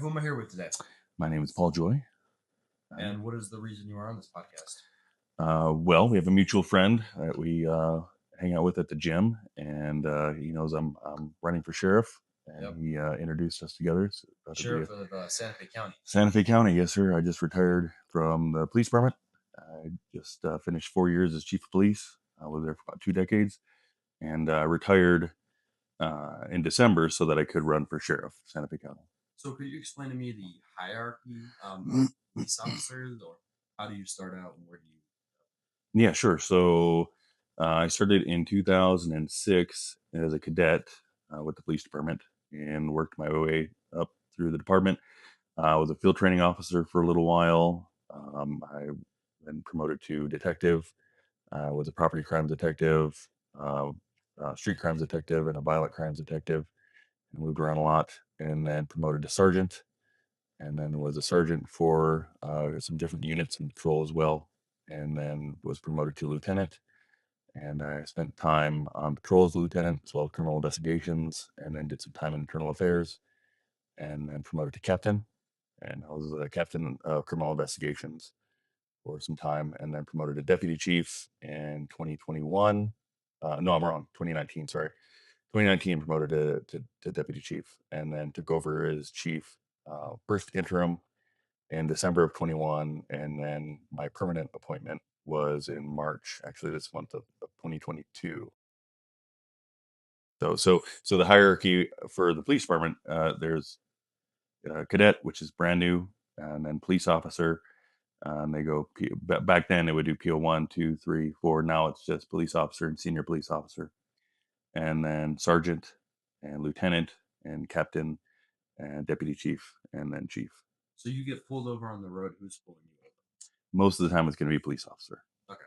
who am I here with today? My name is Paul Joye. And what is the reason you are on this podcast? Well, we have a mutual friend that we hang out with at the gym, and he knows I'm running for sheriff, and Yep. he introduced us together. So to be Sheriff of Santa Fe County. Santa Fe County, yes, sir. I just retired from the police department. I just finished 4 years as chief of police. I was there for about 2 decades, and retired in December so that I could run for sheriff of Santa Fe County. So could you explain to me the hierarchy of police officers, or how do you start out and where do you? Yeah, sure. So I started in 2006 as a cadet with the police department and worked my way up through the department. I was a field training officer for a little while. I then promoted to detective. I was a property crimes detective, uh, street crimes detective, and a violent crimes detective. And moved around a lot, and then promoted to sergeant, and then was a sergeant for some different units and patrol as well, and then was promoted to lieutenant. And I spent time on patrol as a lieutenant, as well as criminal investigations, and then did some time in internal affairs, and then promoted to captain. And I was a captain of criminal investigations for some time, and then promoted to deputy chief in 2021. No, I'm wrong. 2019, sorry. 2019 promoted to deputy chief, and then took over as chief first interim in December of 21, and then my permanent appointment was in March, actually this month of 2022. So the hierarchy for the police department, there's cadet, which is brand new, and then police officer. They go back then they would do PO 1, 2, 3, 4. Now it's just police officer and senior police officer, and then sergeant and lieutenant and captain and deputy chief and then chief. So you get pulled over on the road. Who's pulling you over? Most of the time it's going to be a police officer. Okay.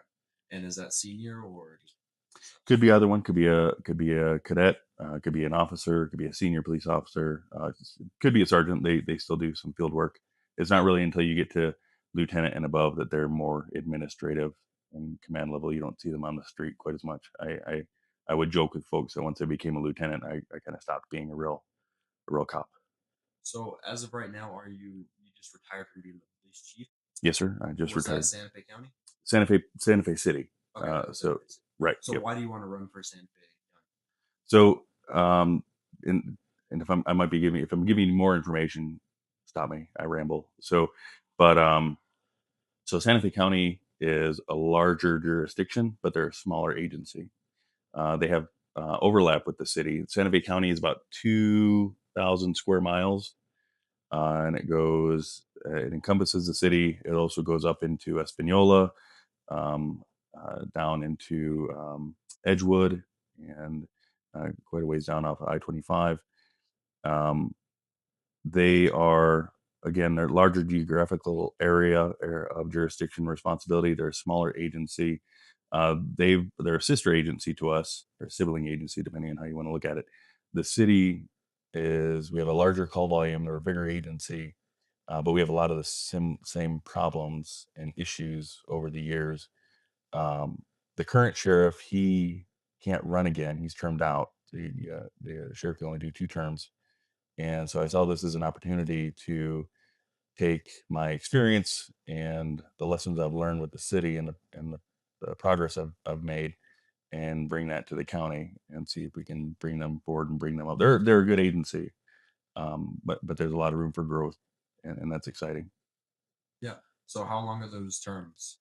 And is that senior or just? Could be either one. Could be a cadet. Could be an officer. Could be a senior police officer. Could be a sergeant. They still do some field work. It's not really until you get to lieutenant and above that they're more administrative and command level. You don't see them on the street quite as much. I would joke with folks that once I became a lieutenant, I kind of stopped being a real cop. So as of right now, are you just retired from being the police chief? Yes, sir. I just Was that retired. Santa Fe County? Santa Fe City. Okay, that was Santa So Fe City. right. So Yep. why do you want to run for Santa Fe County? So, and and I might be giving if I'm giving you more information, stop me. I ramble. But so Santa Fe County is a larger jurisdiction, but they're a smaller agency. They have overlap with the city. Santa Fe County is about 2,000 square miles, and it encompasses the city. It also goes up into Espanola, um, down into Edgewood, and quite a ways down off of I-25. Um, they are, again, they're larger geographical area of jurisdiction responsibility. They're a smaller agency. They're a sister agency to us, or a sibling agency, depending on how you want to look at it. The city we have a larger call volume. They're a bigger agency, but we have a lot of the same problems and issues over the years. um, the current sheriff, he can't run again. He's termed out. The sheriff can only do 2 terms. And so I saw this as an opportunity to take my experience and the lessons I've learned with the city and the progress I've made and bring that to the county and see if we can bring them forward and bring them up. They're a good agency, but there's a lot of room for growth, and that's exciting. Yeah. So how long are those terms?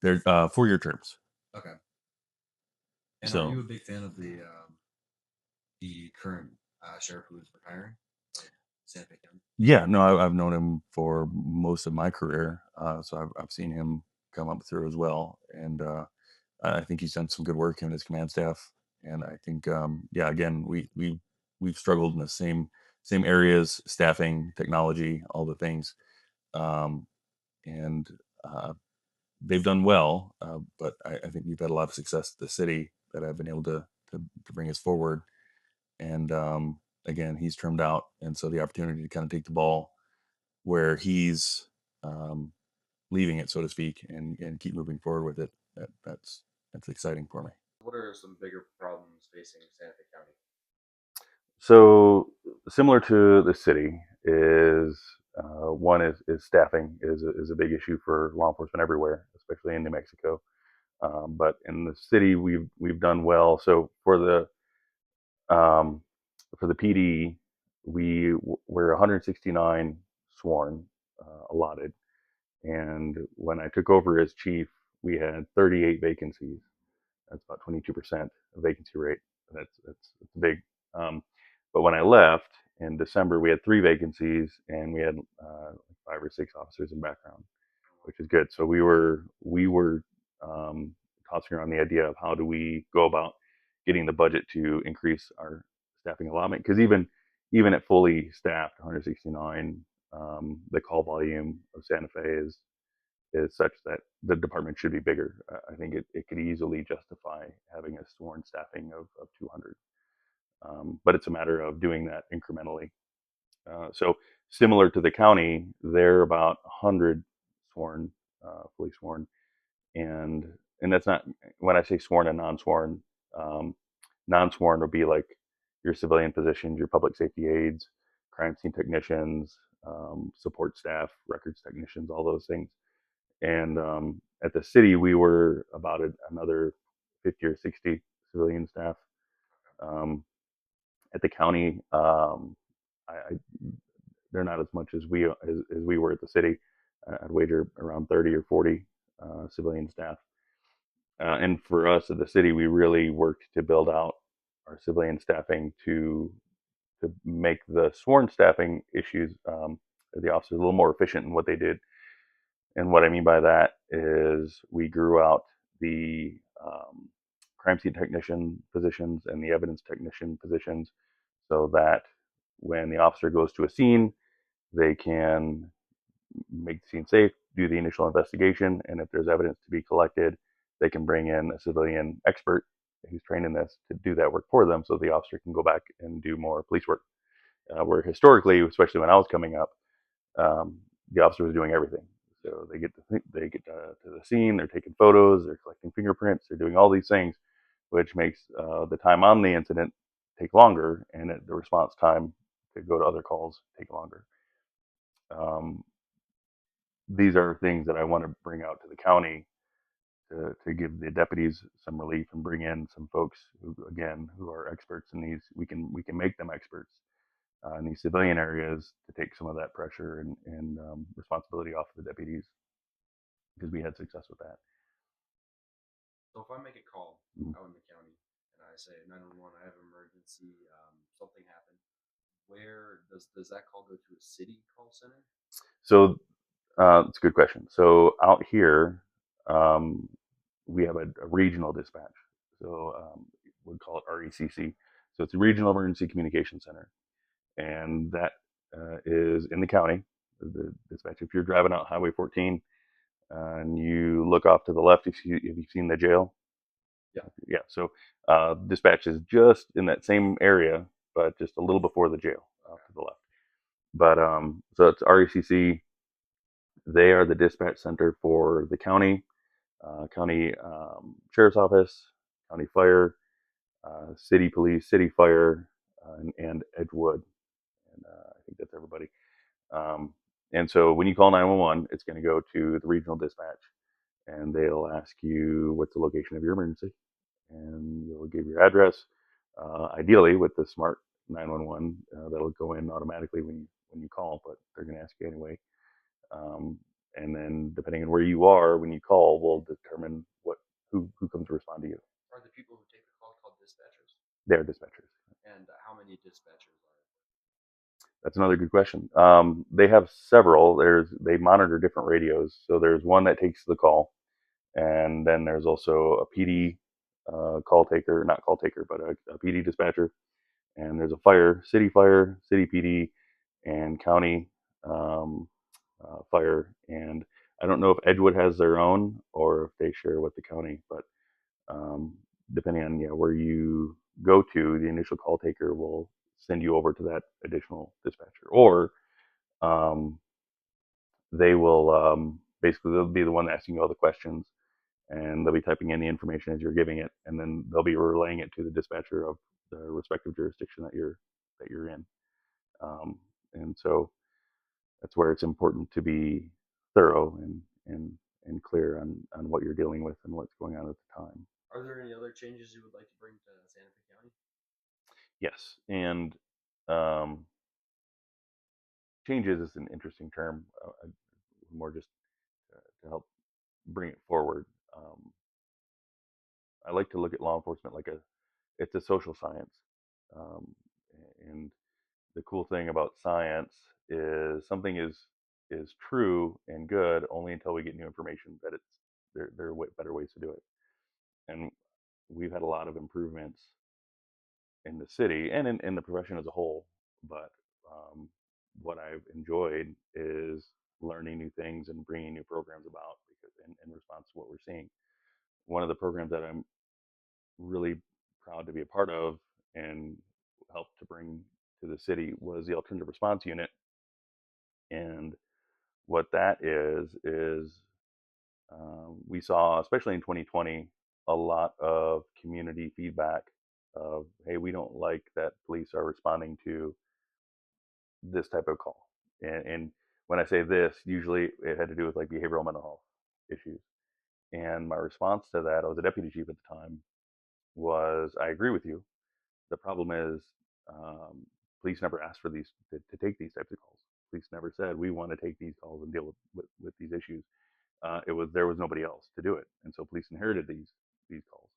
They're 4-year terms. Okay. And are you So a big fan of the current sheriff who is retiring, Santa Fe County? yeah, no, I've known him for most of my career, so I've seen him come up through as well, and I think he's done some good work in his command staff. And I think, yeah, again, we've struggled in the same areas: staffing, technology, all the things, um, and they've done well. But I think we've had a lot of success at the city that I've been able to bring us forward. And again, he's trimmed out, and so the opportunity to kind of take the ball where he's um, leaving it, so to speak, and keep moving forward with it. That's exciting for me. What are some bigger problems facing Santa Fe County? So similar to the city, is one is staffing is a big issue for law enforcement everywhere, especially in New Mexico. But in the city, we've done well. So um, for the PD, we're 169 sworn allotted, and when I took over as chief, we had 38 vacancies. That's about 22% vacancy rate. That's big. Um, but when I left in December, we had three vacancies, and we had 5 or 6 officers in background, which is good. So we were tossing around the idea of how do we go about getting the budget to increase our staffing allotment, because even at fully staffed 169, the call volume of Santa Fe is such that the department should be bigger. I think it could easily justify having a sworn staffing of 200. But it's a matter of doing that incrementally. So similar to the county, they're about 100 sworn, fully sworn, and that's not when I say sworn and non-sworn. Um, Non-sworn would be like your civilian positions, your public safety aides, crime scene technicians, support staff, records technicians, all those things. And at the city, we were about another 50 or 60 civilian staff. Um, at the county, I they're not as much as we were at the city. I'd wager around 30 or 40 civilian staff. And for us at the city, we really worked to build out our civilian staffing to make the sworn staffing issues, the officers, a little more efficient in what they did. And what I mean by that is we grew out the crime scene technician positions and the evidence technician positions so that when the officer goes to a scene, they can make the scene safe, do the initial investigation, and if there's evidence to be collected, they can bring in a civilian expert who's trained in this to do that work for them so the officer can go back and do more police work. Where historically, especially when I was coming up, um, the officer was doing everything. So they get to the scene, they're taking photos, they're collecting fingerprints, they're doing all these things, which makes the time on the incident take longer, and the response time to go to other calls take longer. Um, these are things that I want to bring out to the county to give the deputies some relief and bring in some folks who, again, who are experts in these. We can make them experts in these civilian areas to take some of that pressure and responsibility off of the deputies because we had success with that. So if I make a call Mhm. out in the county and I say 911, I have an emergency, something happened, where does that call go to a city call center? So it's a good question. So out here, um, we have a regional dispatch. So we'd call it RECC. So it's a Regional Emergency Communication Center, and that is in the county. The dispatch. If you're driving out Highway 14 and you look off to the left, if you've seen the jail, Yeah. yeah. So dispatch is just in that same area, but just a little before the jail, off Okay. to the left. But so it's RECC. They are the dispatch center for the county, county sheriff's office, county fire, city police, city fire, and Edgewood. And I think that's everybody. Um, and so when you call 911, it's going to go to the regional dispatch, and they'll ask you what's the location of your emergency, and you'll give your address. Ideally, with the smart 911, that'll go in automatically when you call, but they're going to ask you anyway. Um, and then depending on where you are when you call, will determine who comes to respond to you. Are the people who take the call called dispatchers? They're dispatchers. And how many dispatchers are there? That's another good question. They have several. They monitor different radios. So there's one that takes the call, and then there's also a PD call taker, not call taker, but a PD dispatcher. And there's a fire, city PD, and county um, fire. And I don't know if Edgewood has their own or if they share with the county, but um, depending on where you go to, the initial call taker will send you over to that additional dispatcher, or um, they will basically they'll be the one asking you all the questions, and they'll be typing in the information as you're giving it, and then they'll be relaying it to the dispatcher of the respective jurisdiction that you're in. Um, And so that's where it's important to be thorough and clear on what you're dealing with and what's going on at the time. Are there any other changes you would like to bring to Santa Fe County? Yes, and um, changes is an interesting term, more just to help bring it forward. Um, I like to look at law enforcement like it's a social science, um, and the cool thing about science is something is true and good only until we get new information that it's there are better ways to do it. And we've had a lot of improvements in the city and in the profession as a whole. But um, what I've enjoyed is learning new things and bringing new programs about because in response to what we're seeing. One of the programs that I'm really proud to be a part of and helped to bring to the city was the alternative response unit. And what that is we saw, especially in 2020, a lot of community feedback of, hey, we don't like that police are responding to this type of call. And when I say this, usually it had to do with like behavioral mental health issues. And my response to that, I was a deputy chief at the time, was I agree with you. The problem is um, police never asked for these to take these types of calls. Police never said we want to take these calls and deal with these issues. It was there was nobody else to do it, and so police inherited these calls.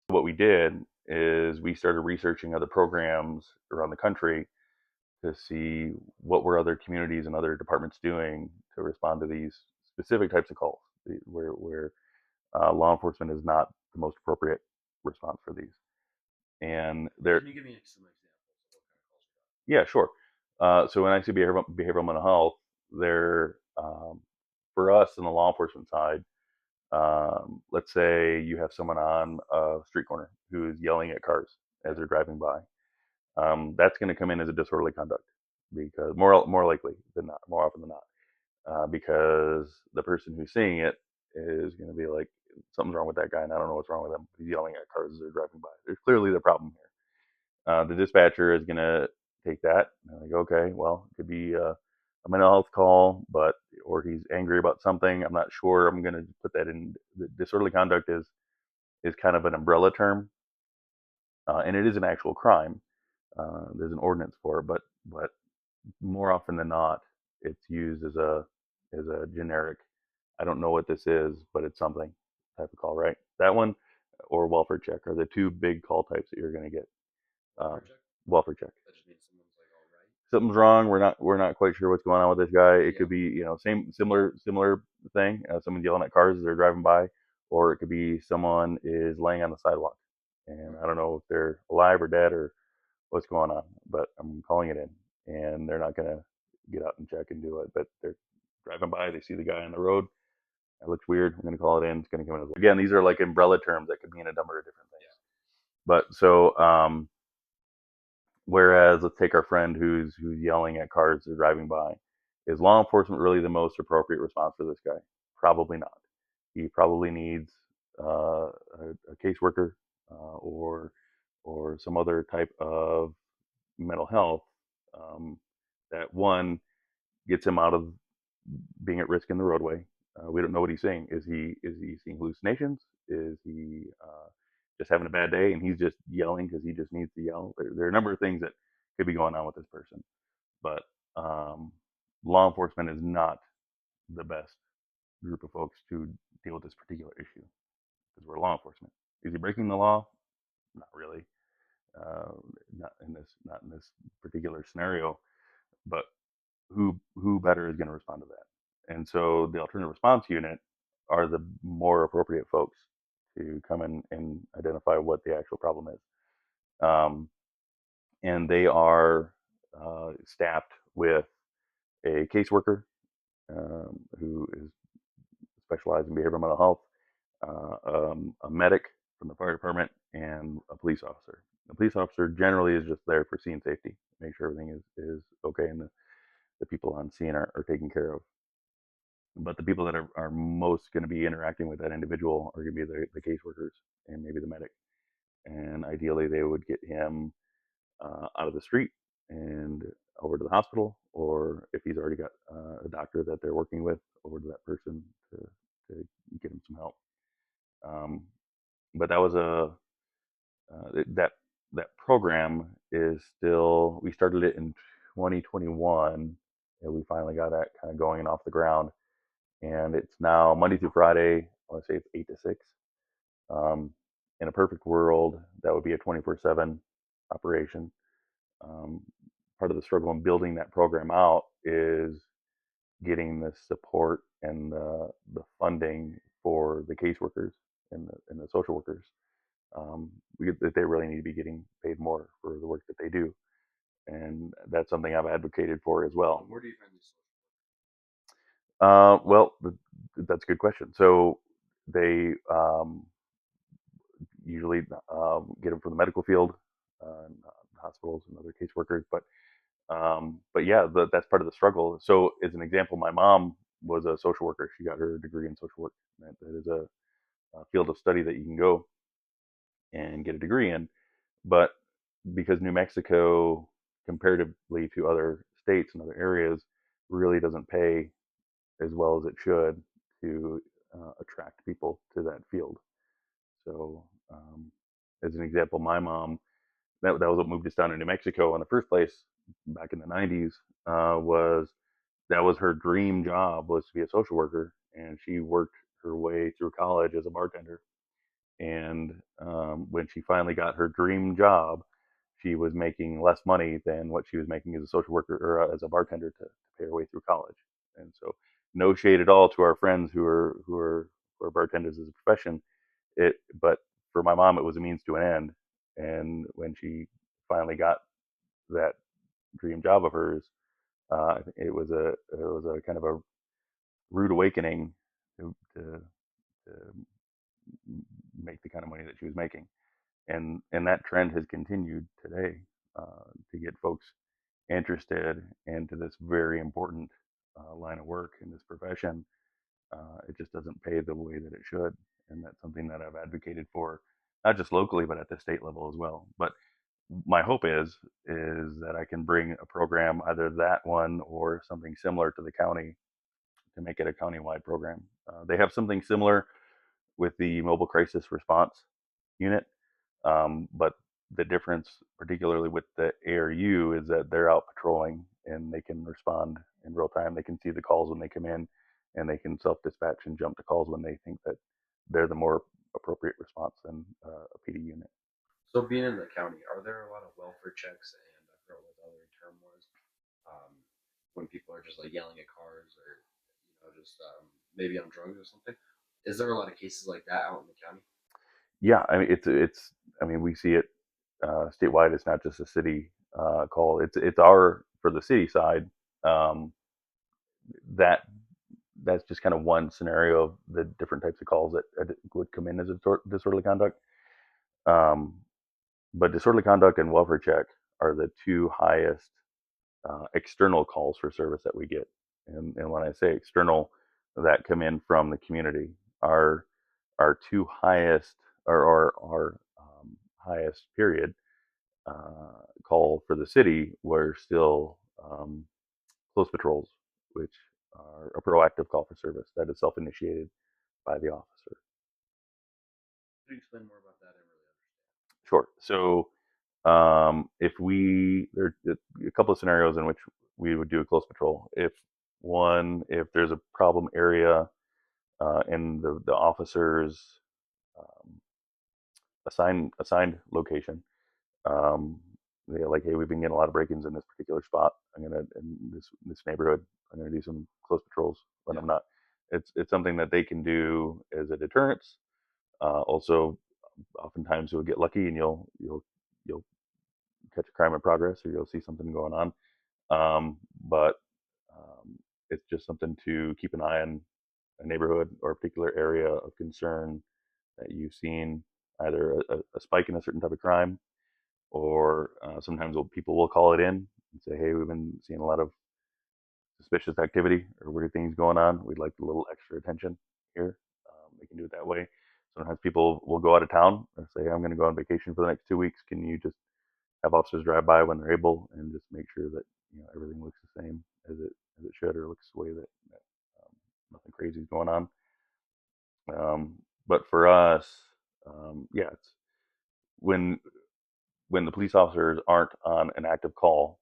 What we did is we started researching other programs around the country to see what were other communities and other departments doing to respond to these specific types of calls, where law enforcement is not the most appropriate response for these. And there, Can you give me some examples of what kind of calls you got? yeah, sure. So when I say behavioral mental health, there for us in the law enforcement side, let's say you have someone on a street corner who's yelling at cars as Yeah. they're driving by. That's going to come in as a disorderly conduct because more likely than not, more often than not, because the person who's seeing it is going to be like, something's wrong with that guy, and I don't know what's wrong with him. He's yelling at cars as they're driving by. There's clearly the problem here. The dispatcher is going to take that and like, okay, well, it could be a mental health call, but or he's angry about something. I'm not sure. I'm going to put that in. The disorderly conduct is kind of an umbrella term, and it is an actual crime. There's an ordinance for it, but more often than not, it's used as a generic. I don't know what this is, but it's something type of call, right? That one or welfare check are the two big call types that you're going to get. Um, Welfare check? welfare check. That just means someone's like, all right. Something's wrong. We're not quite sure what's going on with this guy. It Yeah. could be same similar thing. Someone's yelling at cars as they're driving by, or it could be someone is laying on the sidewalk, and I don't know if they're alive or dead or what's going on, but I'm calling it in, and they're not gonna get out and check and do it, but they're driving by. They see the guy on the road. It looks weird. I'm gonna call it in. It's gonna come in. Again, these are like umbrella terms that could mean a number of different things. Yeah. But so whereas, let's take our friend who's yelling at cars that are driving by. Is law enforcement really the most appropriate response for this guy? Probably not. He probably needs a caseworker or some other type of mental health that one gets him out of being at risk in the roadway. We don't know what he's seeing. Is he seeing hallucinations? Is he just having a bad day and he's just yelling because he just needs to yell? There are a number of things that could be going on with this person, but um, law enforcement is not the best group of folks to deal with this particular issue because we're law enforcement. Is he breaking the law? Not really. Uh, not in this particular scenario. But who better is going to respond to that? And so the alternative response unit are the more appropriate folks to come in and identify what the actual problem is. And they are staffed with a caseworker who is specialized in behavioral mental health, a medic from the fire department, and a police officer. The police officer generally is just there for scene safety, make sure everything is okay and the people on scene are taken care of. But the people that are most going to be interacting with that individual are going to be the caseworkers and maybe the medic. And ideally, they would get him out of the street and over to the hospital, or if he's already got a doctor that they're working with, over to that person to get him some help. Um, but that was a that that program is still. We started it in 2021, and we finally got that kind of going and off the ground. And it's now Monday through Friday. I want to say it's 8 to 6. Um, in a perfect world, that would be a 24/7 operation. Um, Part of the struggle in building that program out is getting the support and the funding for the caseworkers and the social workers. That they really need to be getting paid more for the work that they do, and that's something I've advocated for as well. And where do you find these social? Well, that's a good question. So they usually get them from the medical field, and, hospitals and other caseworkers. But yeah, that's part of the struggle. So as an example, my mom was a social worker. She got her degree in social work. That is a field of study that you can go and get a degree in. But because New Mexico, comparatively to other states and other areas, really doesn't pay as well as it should to attract people to that field. So, as an example, my mom, that was what moved us down to New Mexico in the first place back in the 90s, was that was her dream job, was to be a social worker. And she worked her way through college as a bartender. And when she finally got her dream job, she was making less money than what she was making as a social worker or as a bartender to pay her way through college. And so, no shade at all to our friends who are bartenders as a profession. But for my mom, it was a means to an end. And when she finally got that dream job of hers, it was a kind of a rude awakening to make the kind of money that she was making. And that trend has continued today, to get folks interested into this very important line of work in this profession. It just doesn't pay the way that it should, and that's something that I've advocated for, not just locally but at the state level as well. But my hope is that I can bring a program, either that one or something similar to the county, to make it a countywide program. They have something similar with the mobile crisis response unit, but the difference, particularly with the ARU, is that they're out patrolling and they can respond in real time. They can see the calls when they come in, and they can self-dispatch and jump to calls when they think that they're the more appropriate response than a PD unit. So being in the county, are there a lot of welfare checks? And I forgot what the other term was. Um, when people are just like yelling at cars, or just maybe on drugs or something. Is there a lot of cases like that out in the county? Yeah, I mean it's I mean we see it statewide. It's not just a city call. It's our for the city side. Um, that that's just kind of one scenario of the different types of calls that would come in as a disorderly conduct. Um, but disorderly conduct and welfare check are the two highest external calls for service that we get. And when I say external, that come in from the community. Our two highest, or our highest period call for the city were still close patrols, which are a proactive call for service that is self-initiated by the officer. Could you explain more about that? I really Sure. So if we there are a couple of scenarios in which we would do a close patrol. If there's a problem area in the officer's um, assigned location, they're like, hey, we've been getting a lot of break-ins in this particular spot. I'm gonna in this neighborhood. I'm gonna do some close patrols when I'm understand. not. It's something that they can do as a deterrence. Also, oftentimes you'll get lucky and you'll catch a crime in progress, or you'll see something going on. But it's just something to keep an eye on, a neighborhood or a particular area of concern that you've seen either a spike in a certain type of crime, or sometimes people will call it in and say, hey, we've been seeing a lot of suspicious activity or weird things going on. We'd like a little extra attention here. They can do it that way. Sometimes people will go out of town and say, I'm going to go on vacation for the next 2 weeks. Can you just have officers drive by when they're able and just make sure that everything looks the same as it should, or looks the way that nothing crazy is going on. But for us, yeah, it's when when the police officers aren't on an active call,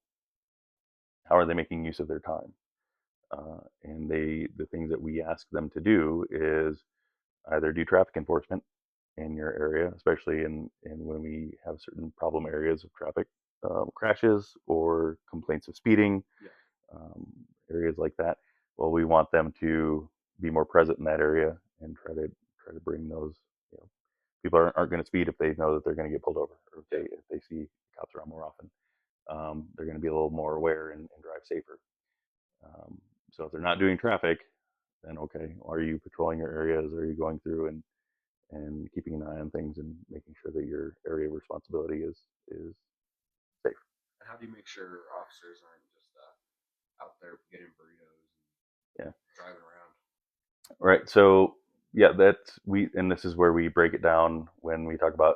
how are they making use of their time? And the things that we ask them to do is either do traffic enforcement in your area, especially in when we have certain problem areas of traffic crashes or complaints of speeding, Yeah. um, areas like that. Well, we want them to be more present in that area and try to bring those. People aren't going to speed if they know that they're going to get pulled over, or if they see cops around more often. They're going to be a little more aware and drive safer. Um, so if they're not doing traffic, then okay, are you patrolling your areas? Are you going through and keeping an eye on things and making sure that your area of responsibility is safe? And how do you make sure officers aren't just out there getting burritos Yeah. and driving around? Right. So yeah, and this is where we break it down when we talk about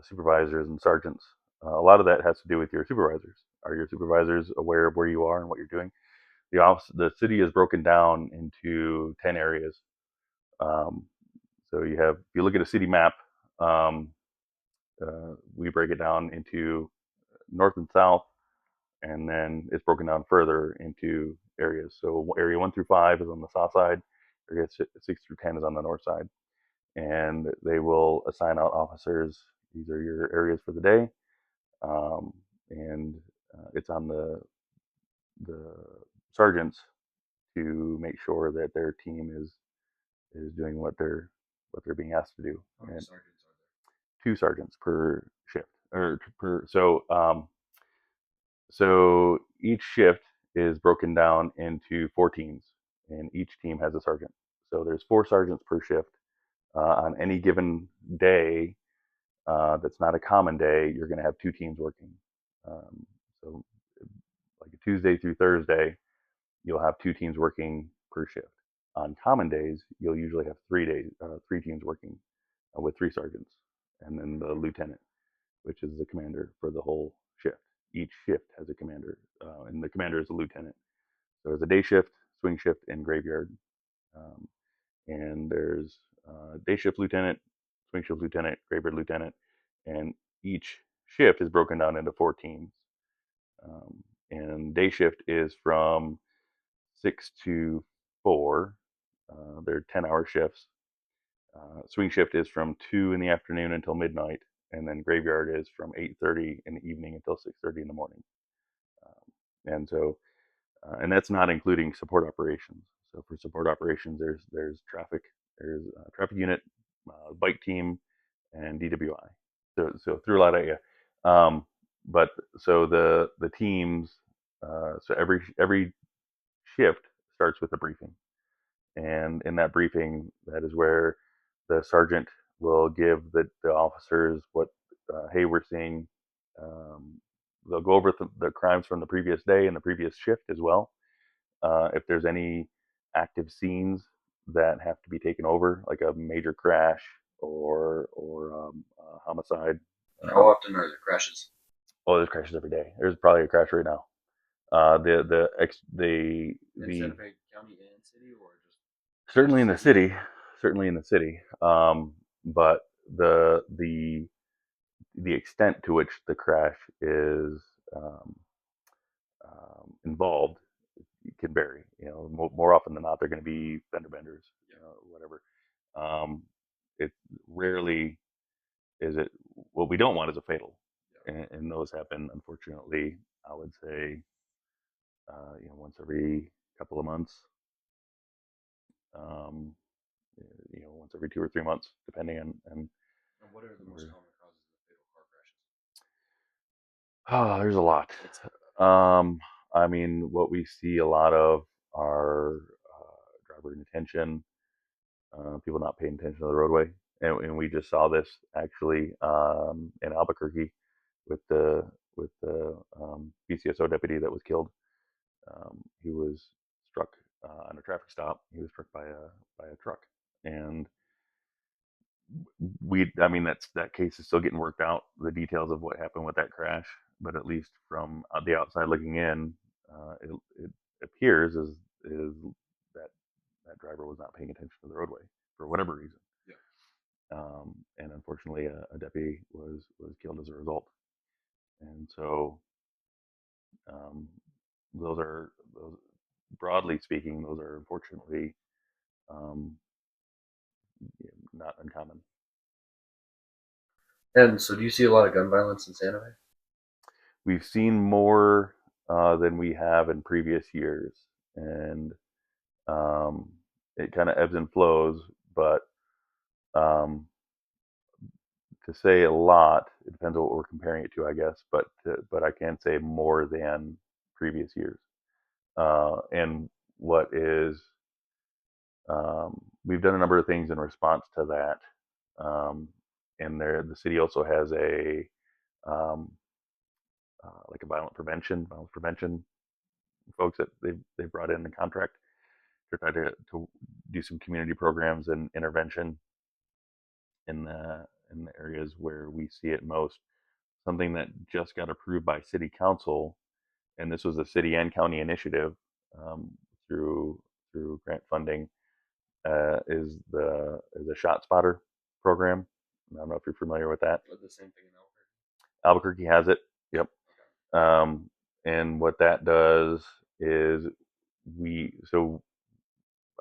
supervisors and sergeants. A lot of that has to do with your supervisors. Are your supervisors aware of where you are and what you're doing? The city is broken down into 10 areas. Um, so if you look at a city map, um, we break it down into north and south, and then it's broken down further into areas. So area 1 through 5 is on the south side, area 6 through 10 is on the north side, and they will assign out officers. These are your areas for the day, um, and it's on the sergeants to make sure that their team is doing what they're being asked to do. How many And sergeants are there? 2 sergeants per shift, or per so each shift is broken down into 4 teams, and each team has a sergeant. So there's 4 sergeants per shift. On any given day, that's not a common day, you're going to have 2 teams working. So like a Tuesday through Thursday, you'll have 2 teams working per shift. On common days, you'll usually have 3 teams working with 3 sergeants, and then the lieutenant, which is the commander for the whole shift. Each shift has a commander, and the commander is a lieutenant. So there's a day shift, swing shift, and graveyard. Um, and there's day shift lieutenant, swing shift lieutenant, graveyard lieutenant, and each shift is broken down into 4 teams. And day shift is from 6 to 4. They're 10-hour shifts. Swing shift is from 2 in the afternoon until midnight, and then graveyard is from 8:30 in the evening until 6:30 in the morning. And so, and that's not including support operations. So for support operations, there's traffic unit, bike team, and DWI. So through a lot of but so the teams, so every shift starts with a briefing, and in that briefing, that is where the sergeant will give the officers what, hey, we're seeing. Um, they'll go over the crimes from the previous day and the previous shift as well. If there's any active scenes that have to be taken over, like a major crash or homicide. How often are there crashes? Oh, there's crashes every day. There's probably a crash right now. The ex In the Santa Fe County and city, or just certainly in the city? city, certainly in the city. But the extent to which the crash is um, involved can vary. More often than not, they're going to be fender benders, Yeah. whatever. Um, it rarely is it. What we don't want is a fatal, Yeah. and those happen, unfortunately. I would say, once every couple of months. Um, once every 2 or 3 months, depending on And what are the most where. common causes of fatal car crashes? Oh, there's a lot. It's Um, I mean, what we see a lot of are driver inattention, people not paying attention to the roadway, and we just saw this actually in Albuquerque with the BCSO deputy that was killed. He was struck on a traffic stop. He was struck by a truck, and I mean, that case is still getting worked out. The details of what happened with that crash, but at least from the outside looking in, it appears is that that driver was not paying attention to the roadway for whatever reason. Yeah. And unfortunately, a deputy was killed as a result. And so um, those, broadly speaking, those are unfortunately um, not uncommon. And so, do you see a lot of gun violence in Santa Fe? We've seen more than we have in previous years, and um, it kind of ebbs and flows. But um, to say a lot, it depends on what we're comparing it to, I guess. But I can say more than previous years. And what is we've done a number of things in response to that. And the city also has a um, like a violence prevention folks that they've brought in the contract to try to do some community programs and intervention in the areas where we see it most. Something that just got approved by city council, and this was a city and county initiative um, through grant funding, is a shot spotter program. I don't know if you're familiar with that. Or the same thing in Albuquerque? Albuquerque has it. Yep. And what that does is so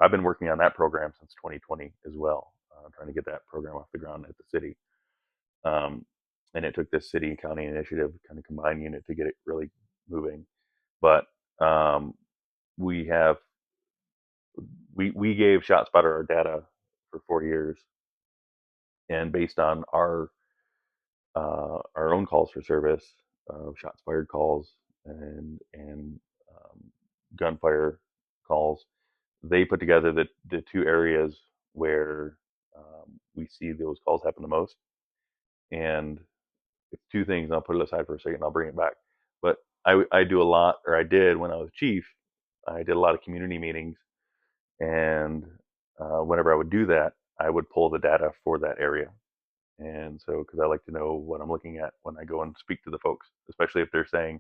I've been working on that program since 2020 as well, trying to get that program off the ground at the city. Um, and it took this city and county initiative, kind of combined unit, to get it really moving. But um, we have we gave ShotSpotter our data for 4 years, and based on our own calls for service, shots fired calls, and gunfire calls, they put together the two areas where we see those calls happen the most. And it's two things. I'll put it aside for a second. I'll bring it back. But I do a lot, or I did when I was chief. I did a lot of community meetings, and whenever I would do that, I would pull the data for that area. And so, because I like to know what I'm looking at when I go and speak to the folks, especially if they're saying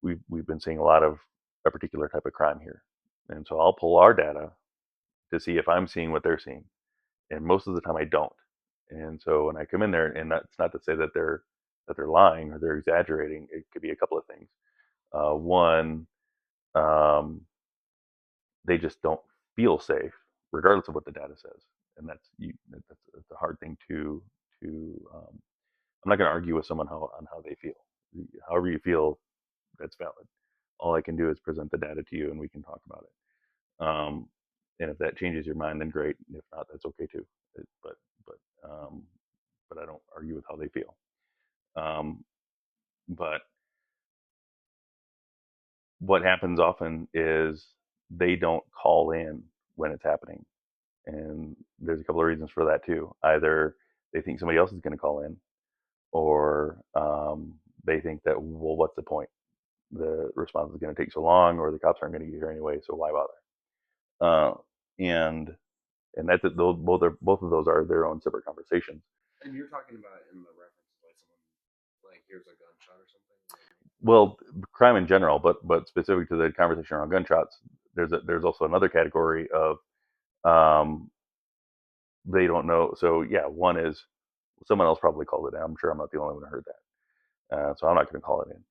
we've been seeing a lot of a particular type of crime here, and so I'll pull our data to see if I'm seeing what they're seeing, and most of the time I don't. And so when I come in there, and that's not to say that they're lying or they're exaggerating. It could be a couple of things. One, um, they just don't feel safe, regardless of what the data says, and that's a hard thing to. I'm not going to argue with someone on how they feel. However you feel, that's valid. All I can do is present the data to you, and we can talk about it. And if that changes your mind, then great. If not, that's okay too. But but um, but I don't argue with how they feel. Um, but what happens often is they don't call in when it's happening, and there's a couple of reasons for that too. Either they think somebody else is going to call in, or they think that, well, what's the point? The response is going to take so long, or the cops aren't going to get here anyway, so why bother? Uh, and and that's those both of those are their own separate conversations. And you're talking about in the reference like someone like here's a gunshot or something. Well, crime in general, but specific to the conversation around gunshots, there's also another category of um, they don't know. So yeah, one is someone else probably called it in. I'm sure I'm not the only one who heard that, so I'm not going to call it in.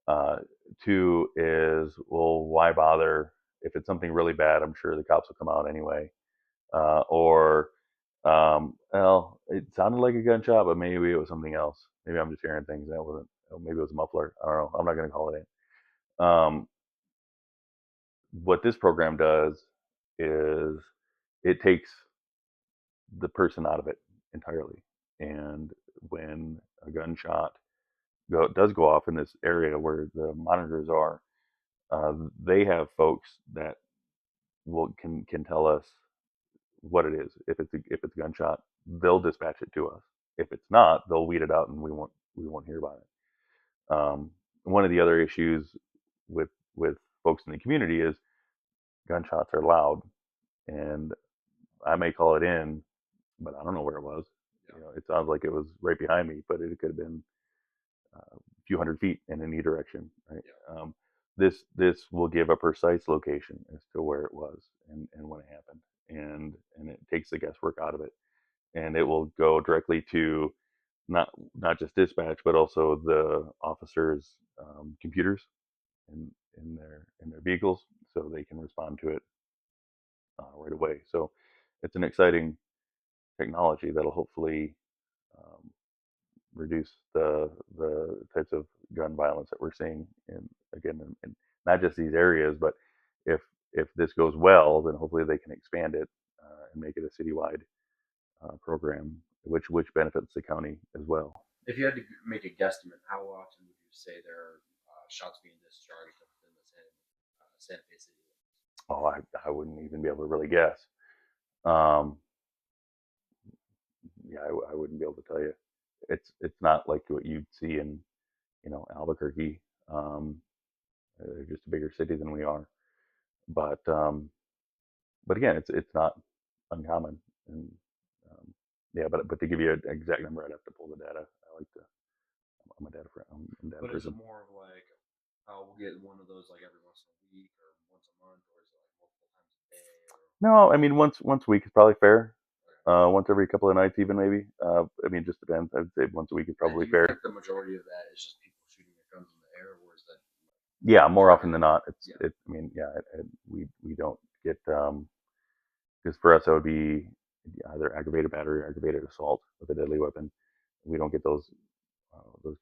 Uh, Two is, well, why bother? If it's something really bad, I'm sure the cops will come out anyway. Or well, it sounded like a gunshot, but maybe it was something else. Maybe I'm just hearing things that wasn't. Maybe it was a muffler. I don't know. I'm not going to call it in. What this program does is it takes the person out of it entirely. And when a gunshot does go off in this area where the monitors are, they have folks that can tell us what it is. If it's a gunshot, they'll dispatch it to us. If it's not, they'll weed it out, and we won't hear about it. One of the other issues with folks in the community is gunshots are loud, and I may call it in, but I don't know where it was. Yeah. It sounds like it was right behind me, but it could have been a few hundred feet in any direction, right? Yeah. This will give a precise location as to where it was and when it happened, and it takes the guesswork out of it, and it will go directly to not not just dispatch, but also the officers' computers in their vehicles, so they can respond to it right away. So it's an exciting technology that'll hopefully um, reduce the types of gun violence that we're seeing in not just these areas, but if if this goes well, then hopefully they can expand it and make it a citywide program, which benefits the county as well. If you had to make a guesstimate, how often would you say there are shots being discharged within the Santa Fe city limits? Oh, I wouldn't even be able to really guess. Um, yeah, I wouldn't be able to tell you. It's not like what you'd see in Albuquerque. Um, they're just a bigger city than we are, but again, it's not uncommon. And yeah, but to give you an exact number, I'd have to pull the data. I like to. I'm a data friend. I'm a data But is it person. more of like, oh, we'll get one of those like every once in a week or once a month, or is it like multiple times a day? Or No, I mean once a week is probably fair. okay. Once every couple of nights, even maybe. I mean, it just depends. I'd say once a week is And probably do you fair. think the majority of that is just people shooting their guns in the air, or is that Yeah, more often than targeted? not, it's Yeah. it. I mean, yeah, we don't get because for us that would be either aggravated battery or aggravated assault with a deadly weapon. We don't get those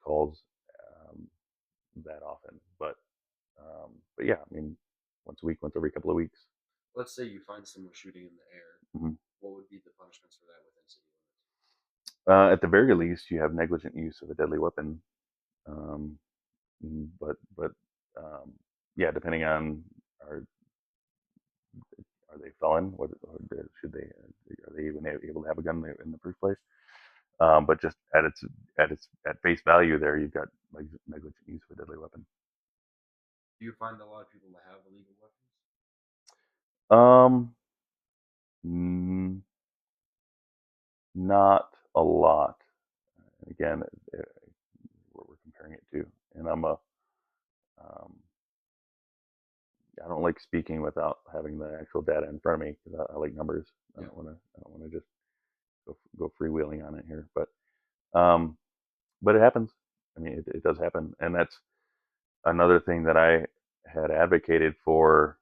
calls um, that often, but yeah, I mean, once a week, once every couple of weeks. Let's say you find someone shooting in the air. Mhm. What would be the punishments for that within city limits? At the very least, you have negligent use of a deadly weapon. Um, but um, yeah, depending on are are they felon? What or should they are they even able to have a gun in the first place? But just at face value, there you've got like negligent use of a deadly weapon. Do you find a lot of people that have illegal weapons? Um, mm, not a lot. Again, what we're comparing it to, and um, I don't like speaking without having the actual data in front of me because I like numbers. I Yeah. don't want to. I don't want to just go freewheeling on it here, um, but it happens. I mean, it does happen, and that's another thing that I had advocated for,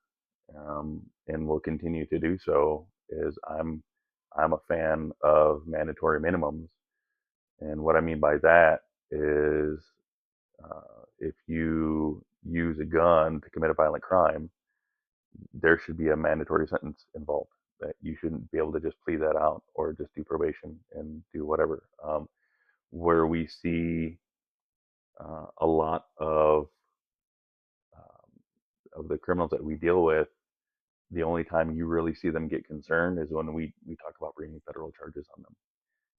and will continue to do so. Is I'm a fan of mandatory minimums, and what I mean by that is if you use a gun to commit a violent crime, there should be a mandatory sentence involved. That you shouldn't be able to just plead that out or just do probation and do whatever. Where we see a lot of the criminals that we deal with, the only time you really see them get concerned is when we talk about bringing federal charges on them,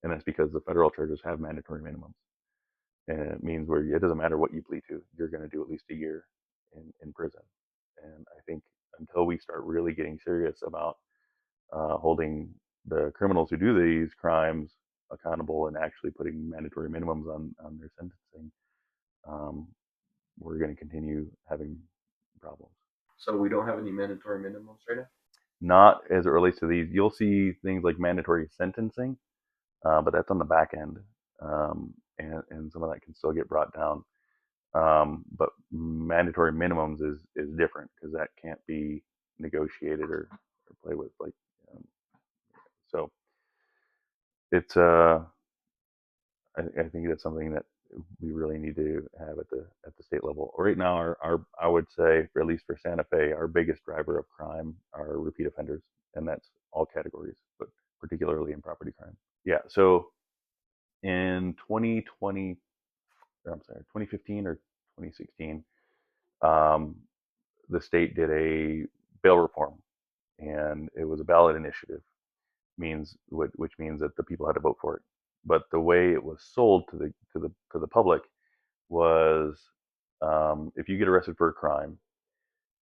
and that's because the federal charges have mandatory minimums, and it means where it doesn't matter what you plead to, you're going to do at least a year in prison. And I think until we start really getting serious about holding the criminals who do these crimes accountable and actually putting mandatory minimums on their sentencing, um, we're going to continue having problems. So we don't have any mandatory minimums right now. Not as it relates to these. You'll see things like mandatory sentencing, but that's on the back end, and some of that can still get brought down. But mandatory minimums is different because that can't be negotiated or played with. Um, so it's I think that's something that we really need to have at the state level. Right now, our I would say, for at least for Santa Fe, our biggest driver of crime are repeat offenders, and that's all categories, but particularly in property crime. Yeah. So in 2020, or I'm sorry, 2015 or 2016, um, the state did a bail reform, and it was a ballot initiative, which means that the people had to vote for it. But the way it was sold to the public was, if you get arrested for a crime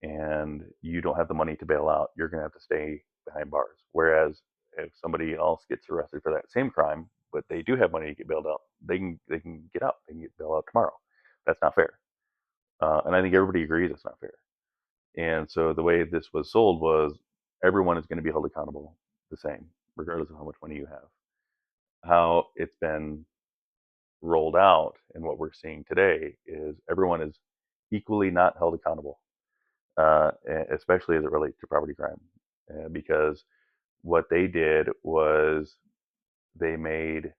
and you don't have the money to bail out, you're going to have to stay behind bars. Whereas if somebody else gets arrested for that same crime, but they do have money to get bailed out, they can get out, they can get bailed out tomorrow. That's not fair. And I think everybody agrees it's not fair. And so the way this was sold was everyone is going to be held accountable the same, regardless of how much money you have. How it's been rolled out and what we're seeing today is everyone is equally not held accountable, especially as it relates to property crime, because what they did was they made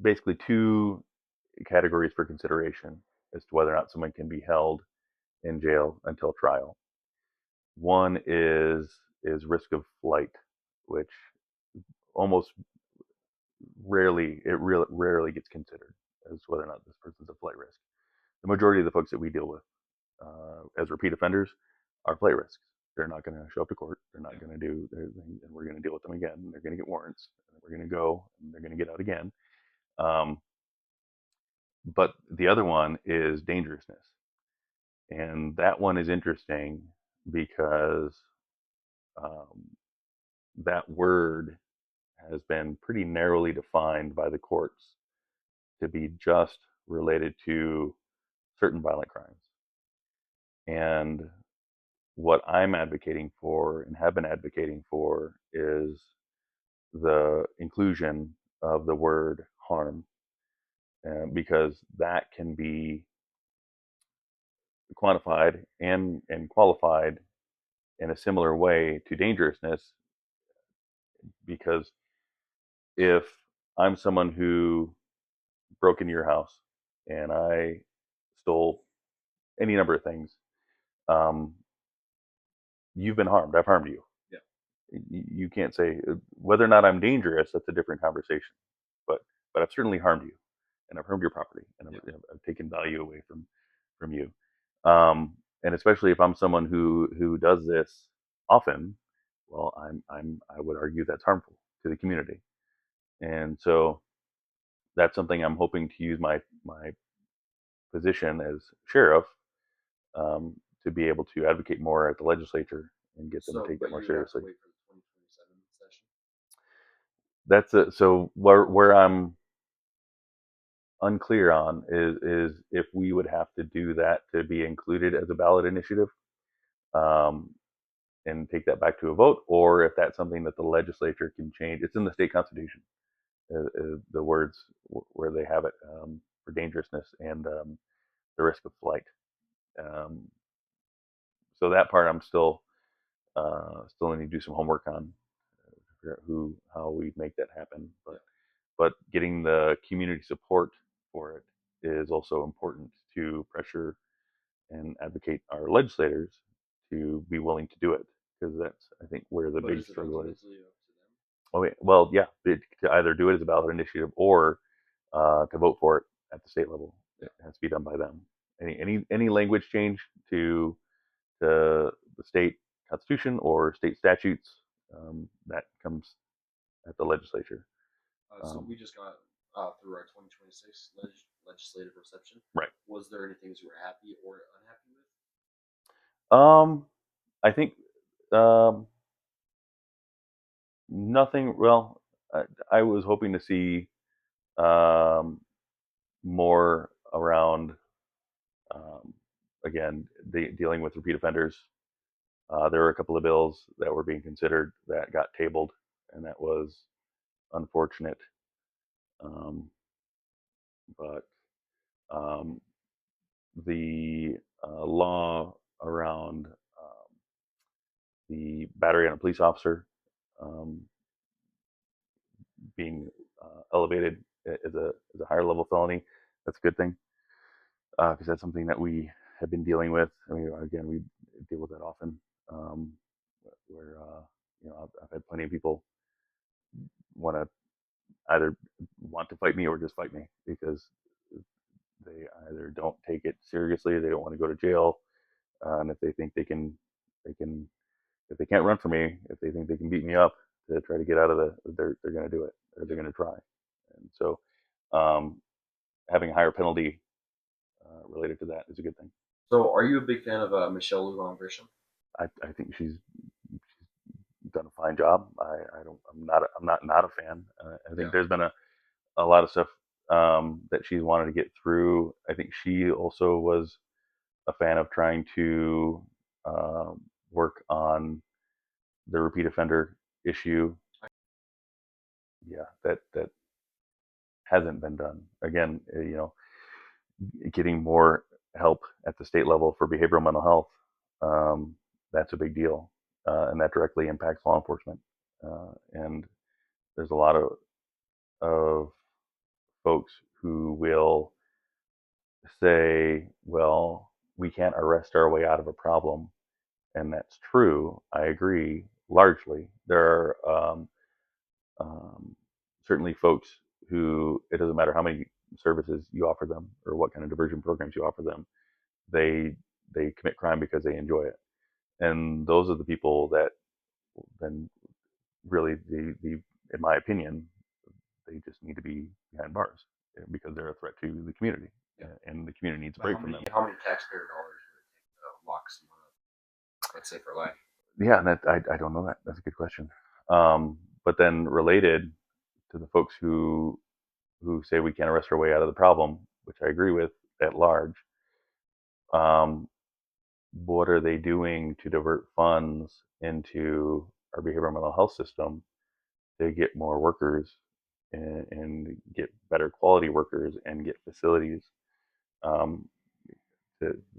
basically two categories for consideration as to whether or not someone can be held in jail until trial. One is risk of flight, which almost rarely gets considered as whether or not this person's a flight risk. The majority of the folks that we deal with as repeat offenders are flight risks. They're not going to show up to court. They're not going to do their thing, and we're going to deal with them again. They're going to get warrants. And we're going to go, and they're going to get out again. Um, but the other one is dangerousness, and that one is interesting because um, that word has been pretty narrowly defined by the courts to be just related to certain violent crimes. And what I'm advocating for and have been advocating for is the inclusion of the word harm, because that can be quantified and qualified in a similar way to dangerousness. Because if I'm someone who broke into your house and I stole any number of things, um, you've been harmed. I've harmed you. Yeah. You can't say whether or not I'm dangerous. That's a different conversation. But I've certainly harmed you, and I've harmed your property, and Yeah. I've taken value away from you. And especially if I'm someone who does this often, well, I would argue that's harmful to the community. And so that's something I'm hoping to use my position as sheriff, to be able to advocate more at the legislature and get them to So, take that but more you would have to seriously. wait for the 2027 session. That's a, so where I'm unclear on is if we would have to do that to be included as a ballot initiative, um, and take that back to a vote, or if that's something that the legislature can change. It's in the state constitution, the words where they have it, for dangerousness and the risk of flight. Um, so that part I'm still need to do some homework on, figure out how we make that happen. Yeah. But getting the community support for it is also important to pressure and advocate our legislators to be willing to do it, because that's, I think, where the But big is it struggle is. ultimately up to them? Oh, wait, well, yeah, to either do it as a ballot initiative or to vote for it at the state level. It Yeah. has to be done by them. Any language change to the state constitution or state statutes, that comes at the legislature. So Um, we just got through our 2026 legislative reception. right. Was there any things you were happy or unhappy with? Um, I think um, nothing. Well, I was hoping to see um, more around, um, again, dealing with repeat offenders. There were a couple of bills that were being considered that got tabled, and that was unfortunate. Um, but um, the law around the battery on a police officer, um, being elevated as a higher level felony, that's a good thing, because that's something that we have been dealing with. I mean, again, we deal with that often, um, where I've had plenty of people want to either want to fight me or just fight me because they either don't take it seriously, they don't want to go to jail, and if they think they can, if they can't run for me, if they think they can beat me up to try to get out of they're going to do it, or they're Yeah. going to try. And so, um, having a higher penalty related to that is a good thing. So, are you a big fan of Michelle Lujan Grisham? I think she's done a fine job. I don't I'm not a fan. I think Yeah. there's been a lot of stuff that she's wanted to get through. I think she also was a fan of trying to uh, work on the repeat offender issue. Yeah, that hasn't been done. Again, getting more help at the state level for behavioral mental health, um, that's a big deal, and that directly impacts law enforcement. And there's a lot of folks who will say, well, we can't arrest our way out of a problem. And that's true. I agree largely. There are um, certainly folks who, it doesn't matter how many services you offer them or what kind of diversion programs you offer them, they they commit crime because they enjoy it. And those are the people that then really the in my opinion, they just need to be behind bars because they're a threat to the community, Yeah. and the community needs a But break from them. how many taxpayer dollars would it take to lock someone up? Let's say for life. Yeah, that I don't know that. That's a good question. But then related to the folks who say we can't arrest our way out of the problem, which I agree with at large, um, what are they doing to divert funds into our behavioral mental health system to get more workers and get better quality workers and get facilities? Um,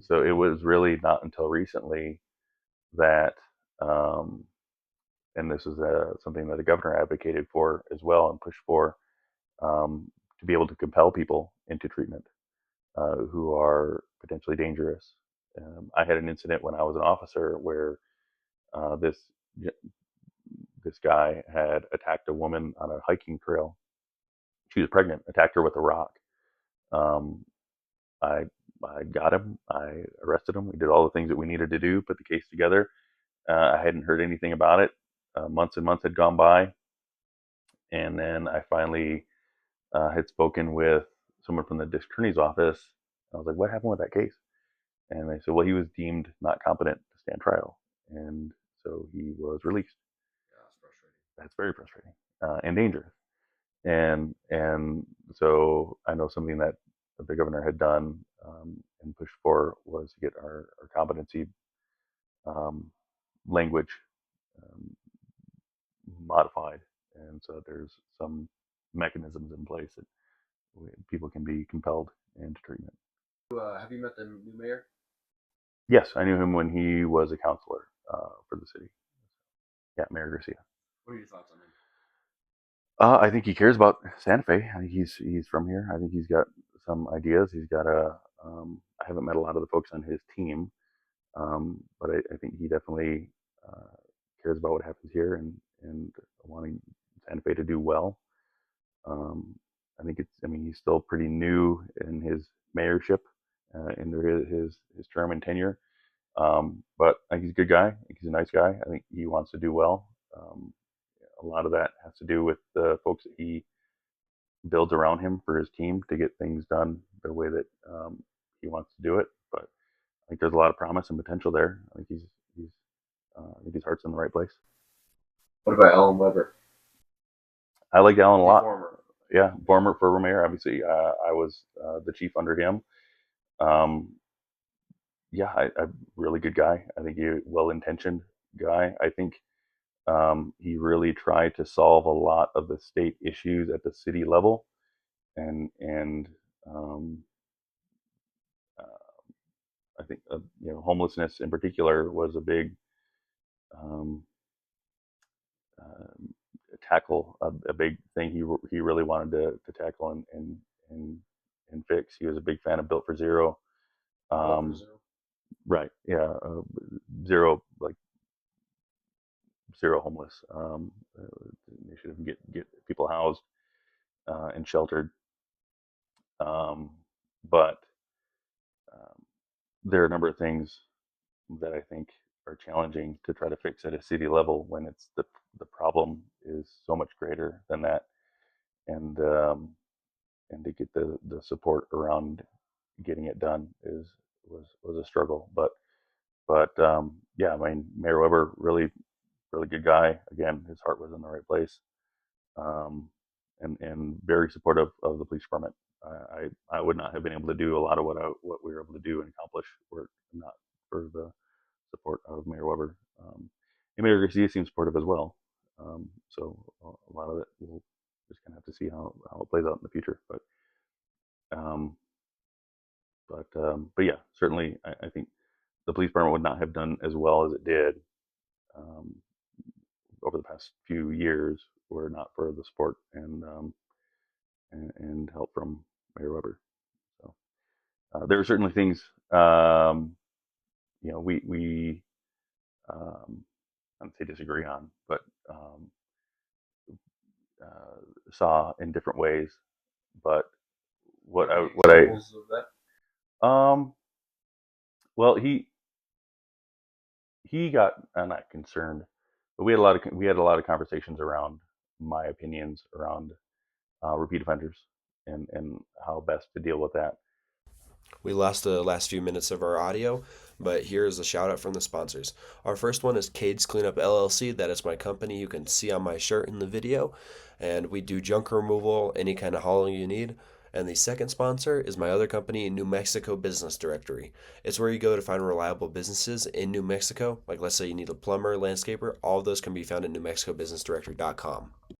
so it was really not until recently that, um, and this is something that the governor advocated for as well and pushed for, to be able to compel people into treatment who are potentially dangerous. I had an incident when I was an officer where uh, this this guy had attacked a woman on a hiking trail. She was pregnant. Attacked her with a rock. Um, I I got him. I arrested him. We did all the things that we needed to do. Put the case together. I hadn't heard anything about it. Months and months had gone by, and then I finally had spoken with someone from the district attorney's office. I was like, "What happened with that case?" And they said, "Well, he was deemed not competent to stand trial, and so he was released." Yeah, that's frustrating. That's very frustrating and dangerous. And so I know something that the governor had done and pushed for was to get our competency um, language um, modified, and so there's some mechanisms in place that people can be compelled into treatment. Have you met the new mayor? Yes, I knew him when he was a counselor for the city. Yeah, Mayor Garcia. What are your thoughts on him? I think he cares about Santa Fe. I think he's from here. I think he's got some ideas. He's got a. I haven't met a lot of the folks on his team, but I think he definitely uh, cares about what happens here and wanting Santa Fe to do well. Um, I think it's. I mean, he's still pretty new in his mayorship, in his term and tenure. But I think he's a good guy. I think he's a nice guy. I think he wants to do well. Um, a lot of that has to do with the folks that he builds around him for his team to get things done the way that he wants to do it. But I think there's a lot of promise and potential there. I think I think his heart's in the right place. What about Ellen Weber? I like Alan a The lot. former. Yeah, former mayor. Obviously, I was the chief under him. Um, yeah, really good guy. I think he well intentioned guy. I think he really tried to solve a lot of the state issues at the city level, and um, uh, I think homelessness in particular was a big um, uh, tackle, a big thing he really wanted to tackle and and fix. He was a big fan of Built for Zero. Built for Um, Zero. right, yeah, zero like zero homeless initiative, get people housed and sheltered. Um, but um, there are a number of things that I think are challenging to try to fix at a city level when it's the problem is so much greater than that, and and to get the support around getting it done was a struggle. But yeah, I mean Mayor Weber really good guy. Again, his heart was in the right place, um, and very supportive of the police department. I would not have been able to do a lot of what we were able to do and accomplish were it not for the support of Mayor Weber. And Mayor Garcia seems supportive as well. So a lot of it we'll just kind of have to see how it plays out in the future. Um, but yeah, certainly I think the police department would not have done as well as it did um, over the past few years were it not for the support and help from Mayor Weber. So there are certainly things we I don't say disagree on, but saw in different ways. But Any what examples of that? um well he got I'm not concerned, but we had a lot of conversations around my opinions around repeat offenders and how best to deal with that. We lost the last few minutes of our audio, but here's a shout out from the sponsors. Our first one is Cade's Cleanup LLC. That is my company. You can see on my shirt in the video. And we do junk removal, any kind of hauling you need. And the second sponsor is my other company, New Mexico Business Directory. It's where you go to find reliable businesses in New Mexico. Like, let's say you need a plumber, landscaper, all of those can be found at newmexicobusinessdirectory.com.